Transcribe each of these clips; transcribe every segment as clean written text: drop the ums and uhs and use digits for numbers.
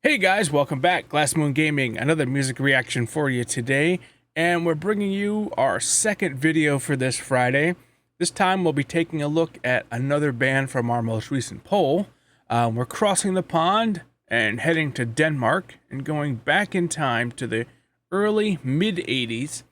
Hey guys, welcome back. Glass Moon Gaming, another music reaction for you today, and we're bringing you our second video for this Friday. This time we'll be taking a look at another band from our most recent poll. We're crossing the pond and heading to Denmark and going back in time to the early mid-80s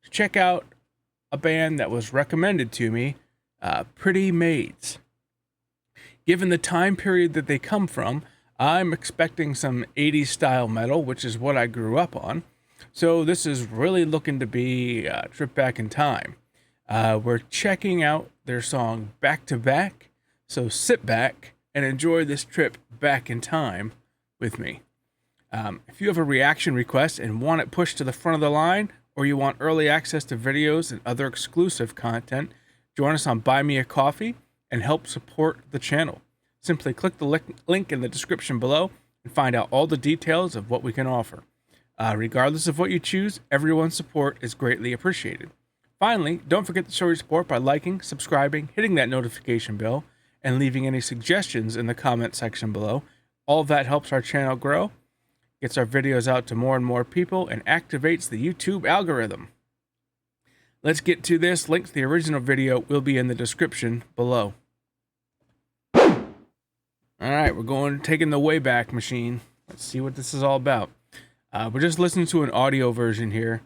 to check out a band that was recommended to me, Pretty Maids. Given the time period that they come from, I'm expecting some 80s style metal, which is what I grew up on. So this is really looking to be a trip back in time. We're checking out their song Back to Back. So sit back and enjoy this trip back in time with me. If you have a reaction request and want it pushed to the front of the line, or you want early access to videos and other exclusive content, join us on Buy Me a Coffee and help support the channel. Simply click the link in the description below and find out all the details of what we can offer. Regardless of what you choose, everyone's support is greatly appreciated. Finally, don't forget to show your support by liking, subscribing, hitting that notification bell, and leaving any suggestions in the comment section below. All of that helps our channel grow, gets our videos out to more and more people, and activates the YouTube algorithm. Let's get to this. Link to the original video will be in the description below. All right, we're taking the Wayback Machine. Let's see what this is all about. We're just listening to an audio version here.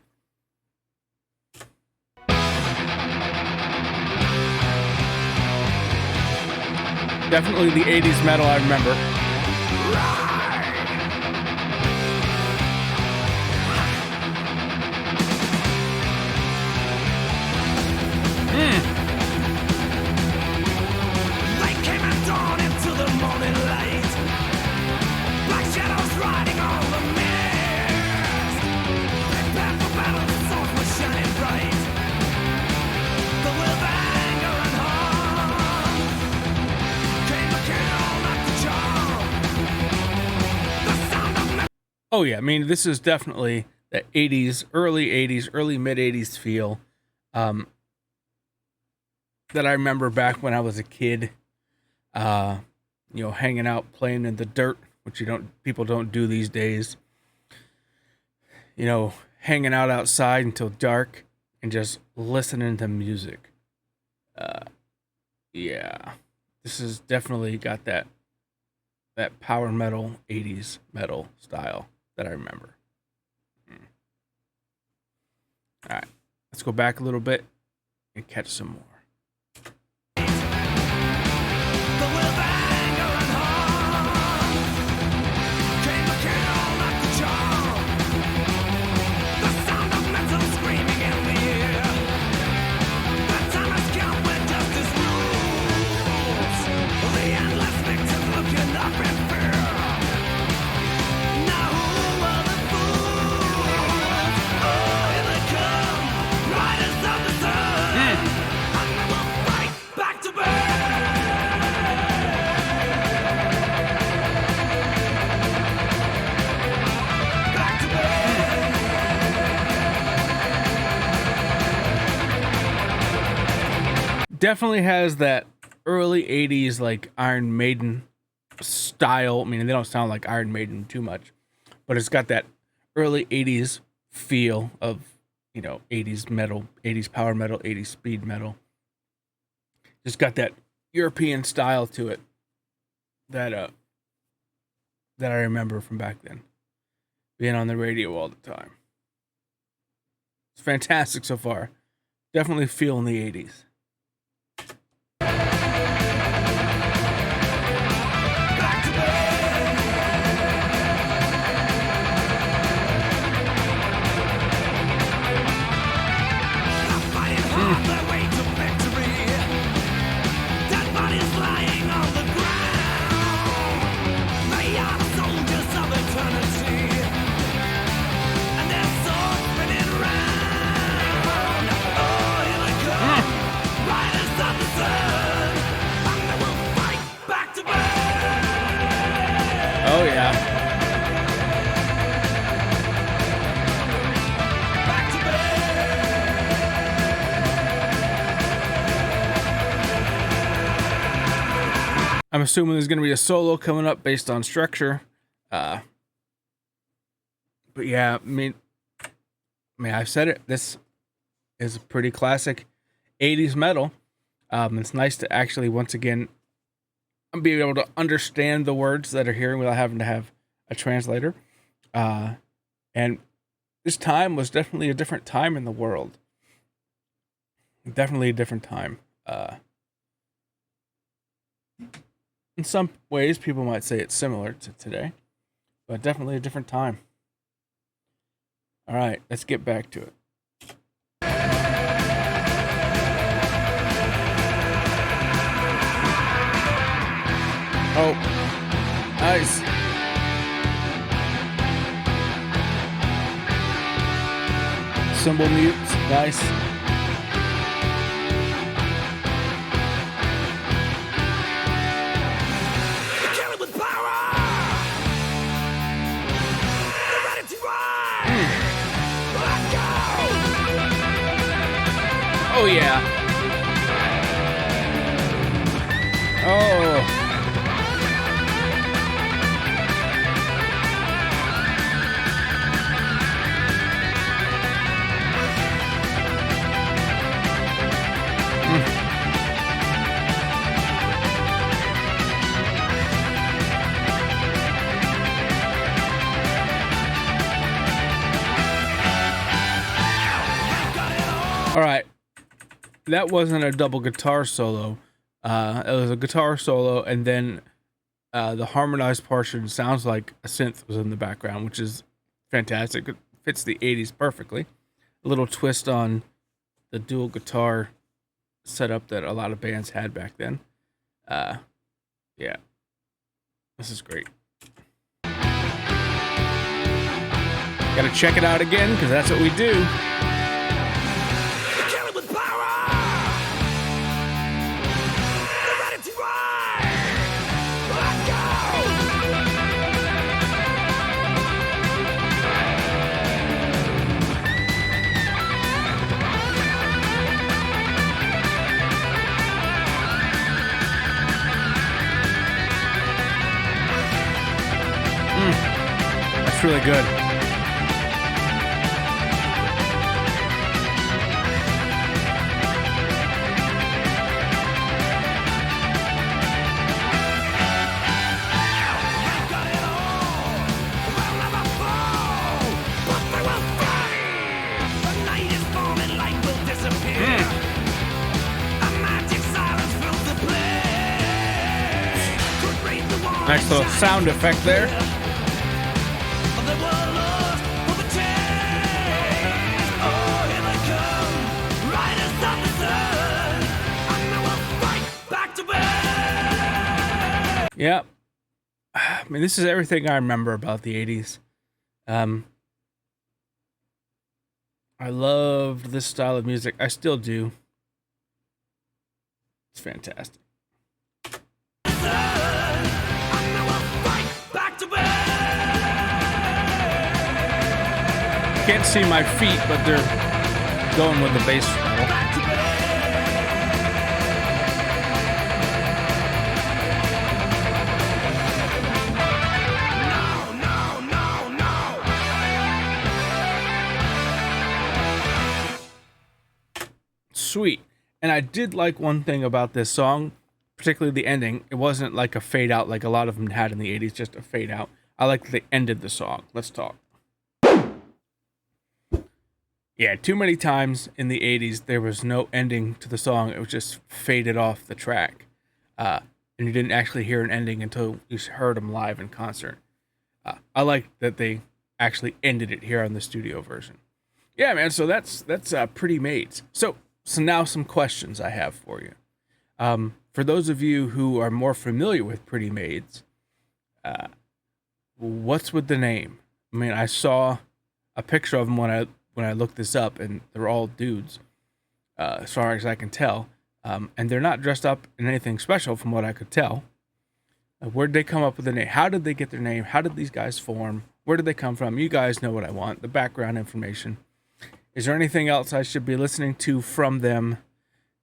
Definitely the 80s metal I remember. Oh yeah, I mean, this is definitely the 80s, early mid-80s feel that I remember back when I was a kid, hanging out, playing in the dirt, which people don't do these days. Hanging out outside until dark and just listening to music. Yeah, this has definitely got that power metal, 80s metal style that I remember. All right, let's go back a little bit and catch some more. Definitely has that early 80s like Iron Maiden style. I mean, they don't sound like Iron Maiden too much, but it's got that early 80s feel of, 80s metal, 80s power metal, 80s speed metal. Just got that European style to it that I remember from back then, being on the radio all the time. It's fantastic so far. Definitely feeling the 80s. Oh yeah. I'm assuming there's going to be a solo coming up based on structure. But yeah, I mean, I've said it. This is a pretty classic 80s metal. It's nice to actually, once again, be able to understand the words that are here without having to have a translator. And this time was definitely a different time in the world. Definitely a different time. In some ways, people might say it's similar to today, but definitely a different time. All right, let's get back to it. Oh, nice. Cymbal mutes, nice. Oh yeah. Oh. All right, that wasn't a double guitar solo. It was a guitar solo, and then the harmonized portion sounds like a synth was in the background, which is fantastic. It fits the 80s perfectly. A little twist on the dual guitar setup that a lot of bands had back then. Yeah, this is great. Gotta check it out again, because that's what we do. That's really good. Nice little sound effect there. Yep. I mean, this is everything I remember about the 80s. I loved this style of music. I still do. It's fantastic. Can't see my feet, but they're going with the bass pedal. Sweet. And I did like one thing about this song, particularly the ending. It wasn't like a fade out like a lot of them had in the 80s, just a fade out. I like that they ended the song. Let's talk. Yeah, too many times in the 80s, there was no ending to the song. It was just faded off the track. And you didn't actually hear an ending until you heard them live in concert. I like that they actually ended it here on the studio version. Yeah, man, so that's Pretty Maids. So now some questions I have for you. For those of you who are more familiar with Pretty Maids, what's with the name? I mean, I saw a picture of them when I looked this up, and they're all dudes, as far as I can tell. And they're not dressed up in anything special from what I could tell. Where'd they come up with the name? How did they get their name? How did these guys form? Where did they come from? You guys know what I want, the background information. Is there anything else I should be listening to from them?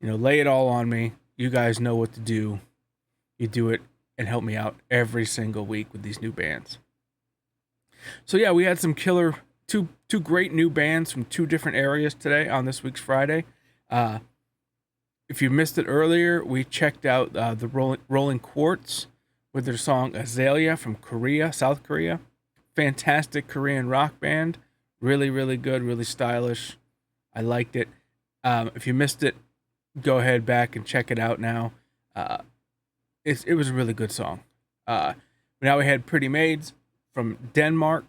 You know, lay it all on me. You guys know what to do. You do it and help me out every single week with these new bands. So yeah, we had some killer two great new bands from two different areas today on this week's Friday. If you missed it earlier, we checked out the Rolling Quartz with their song Azalea from Korea, South Korea. Fantastic Korean rock band. Really, really good, really stylish. I liked it. If you missed it, go ahead back and check it out now. It was a really good song. Now we had Pretty Maids from Denmark.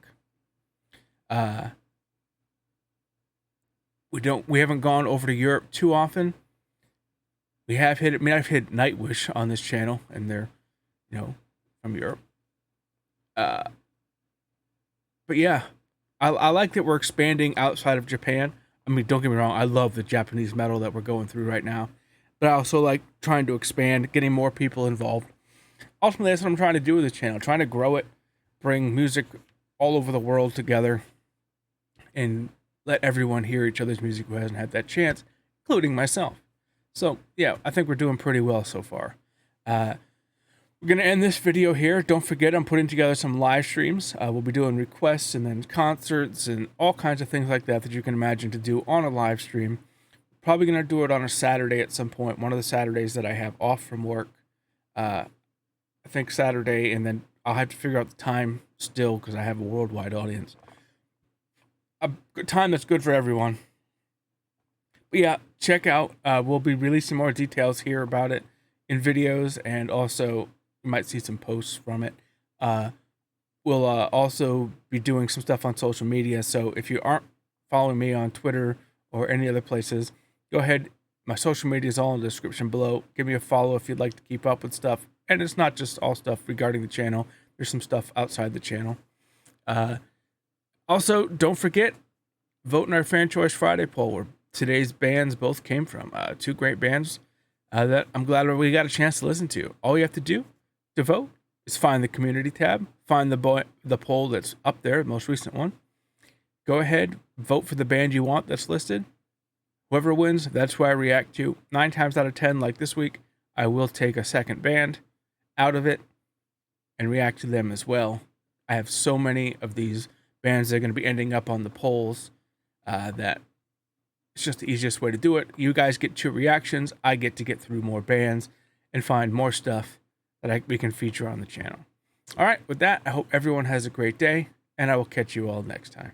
We haven't gone over to Europe too often. We have hit. I mean, I've hit Nightwish on this channel, and they're, from Europe. But yeah, I like that we're expanding outside of Japan. I mean, don't get me wrong, I love the Japanese metal that we're going through right now, but I also like trying to expand, getting more people involved. Ultimately, that's what I'm trying to do with this channel, trying to grow it, bring music all over the world together, and let everyone hear each other's music who hasn't had that chance, including myself. So, yeah, I think we're doing pretty well so far. We're going to end this video here. Don't forget, I'm putting together some live streams. We'll be doing requests and then concerts and all kinds of things like that you can imagine to do on a live stream. Probably going to do it on a Saturday at some point, one of the Saturdays that I have off from work. I think Saturday, and then I'll have to figure out the time still because I have a worldwide audience. A time that's good for everyone. But yeah, check out. We'll be releasing more details here about it in videos, and also you might see some posts from it. We'll also be doing some stuff on social media. So if you aren't following me on Twitter or any other places, go ahead. My social media is all in the description below. Give me a follow if you'd like to keep up with stuff. And it's not just all stuff regarding the channel. There's some stuff outside the channel. Also, don't forget, vote in our Fan Choice Friday poll, where today's bands both came from. Two great bands that I'm glad we got a chance to listen to. All you have to do to vote is find the community tab, find the poll that's up there, the most recent one. Go ahead, vote for the band you want that's listed. Whoever wins, that's who I react to. 9 times out of 10, like this week, I will take a second band out of it and react to them as well. I have so many of these bands that are going to be ending up on the polls that it's just the easiest way to do it. You guys get 2 reactions. I get to get through more bands and find more stuff that we can feature on the channel. All right, with that, I hope everyone has a great day, and I will catch you all next time.